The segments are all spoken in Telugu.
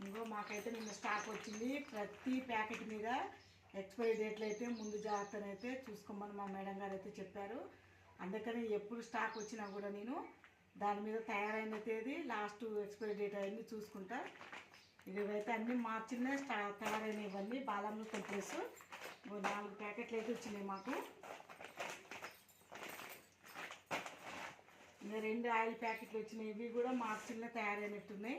ఇంకో మాకైతే నిన్న స్టాక్ వచ్చింది. ప్రతి ప్యాకెట్ మీద ఎక్స్పైరీ డేట్లు అయితే ముందు జాగ్రత్తనైతే చూసుకోమని మా మేడం గారు అయితే చెప్పారు. అందుకని ఎప్పుడు స్టాక్ వచ్చినా కూడా నేను దాని మీద తయారైన తేదీ లాస్ట్ ఎక్స్పైరీ డేట్ అవన్నీ చూసుకుంటా. ఇవైతే అన్నీ మార్చినే తయారైనవి ఇవన్నీ బాదాంలు కంప్రెస్ 4 ప్యాకెట్లు అయితే వచ్చినాయి మాకు. ఇంకా 2 ఆయిల్ ప్యాకెట్లు వచ్చినాయి. ఇవి కూడా మార్చినే తయారైనట్టున్నాయి.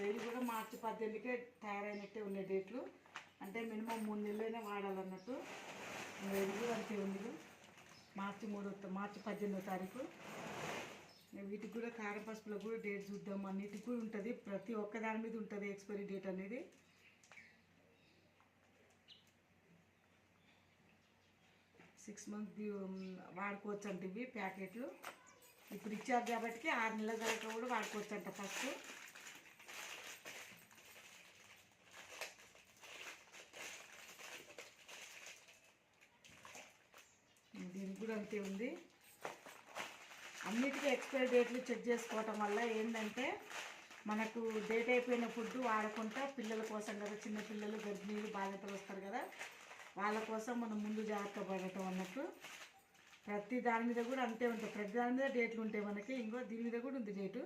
ఇవి కూడా మార్చి 18కే తయారైనట్టే ఉన్నాయి డేట్లు. అంటే మినిమం 3 నెలలైనా వాడాలన్నట్టు. ఇది కూడా అంతే ఉంది. మార్చి 18వ తారీఖు. వీటికి కూడా కారం పసుపులో కూడా డేట్ చూద్దాం. అన్నిటికి కూడా ఉంటుంది. ప్రతి ఒక్క దాని మీద ఉంటుంది ఎక్స్పైరీ డేట్ అనేది. సిక్స్ మంత్ వాడుకోవచ్చు అంట ఇవి ప్యాకెట్లు. ఇప్పుడు ఇచ్చారు కాబట్టి 6 నెలల దాకా కూడా వాడుకోవచ్చు అంట. ఫస్ట్ దీనికి కూడా అంతే ఉంది. అన్నిటికీ ఎక్స్పైరీ డేట్లు చెక్ చేసుకోవటం వల్ల ఏంటంటే మనకు డేట్ అయిపోయిన ఫుడ్ వాడకుండా పిల్లల కోసం కదా, చిన్నపిల్లలు గర్భిణీలు బాధ్యతలు వస్తారు కదా, వాళ్ళ కోసం మనం ముందు జాగ్రత్త పడటం అన్నట్టు. ప్రతి దాని మీద కూడా అంతే ఉంటాయి. ప్రతి దాని మీద డేట్లు ఉంటాయి మనకి. ఇంకో దీని మీద కూడా ఉంది డేటు.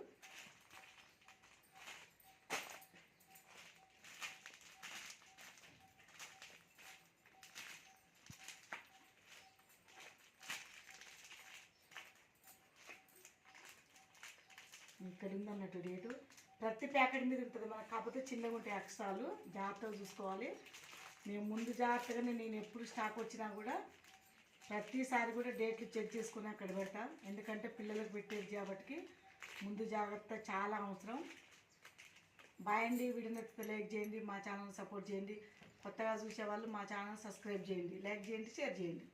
ఇక్కడ ఉంది అన్నట్టు డేటు. ప్రతి ప్యాకెట్ మీద ఉంటుంది మనకు. కాకపోతే చిన్నగా ఉంటాయి అక్షరాలు, జాగ్రత్తగా చూసుకోవాలి. మేము ముందు జాగ్రత్తగానే నేను ఎప్పుడు స్టాక్ వచ్చినా కూడా ప్రతిసారి కూడా డేట్లు చెక్ చేసుకుని అక్కడ పెడతాం. ఎందుకంటే పిల్లలకు పెట్టేది కాబట్టి ముందు జాగ్రత్త చాలా అవసరం. బాయ్ అండి. వీడియో నచ్చితే లైక్ చేయండి, మా ఛానల్ సపోర్ట్ చేయండి. కొత్తగా చూసే వాళ్ళు మా ఛానల్ సబ్స్క్రైబ్ చేయండి, లైక్ చేయండి, షేర్ చేయండి.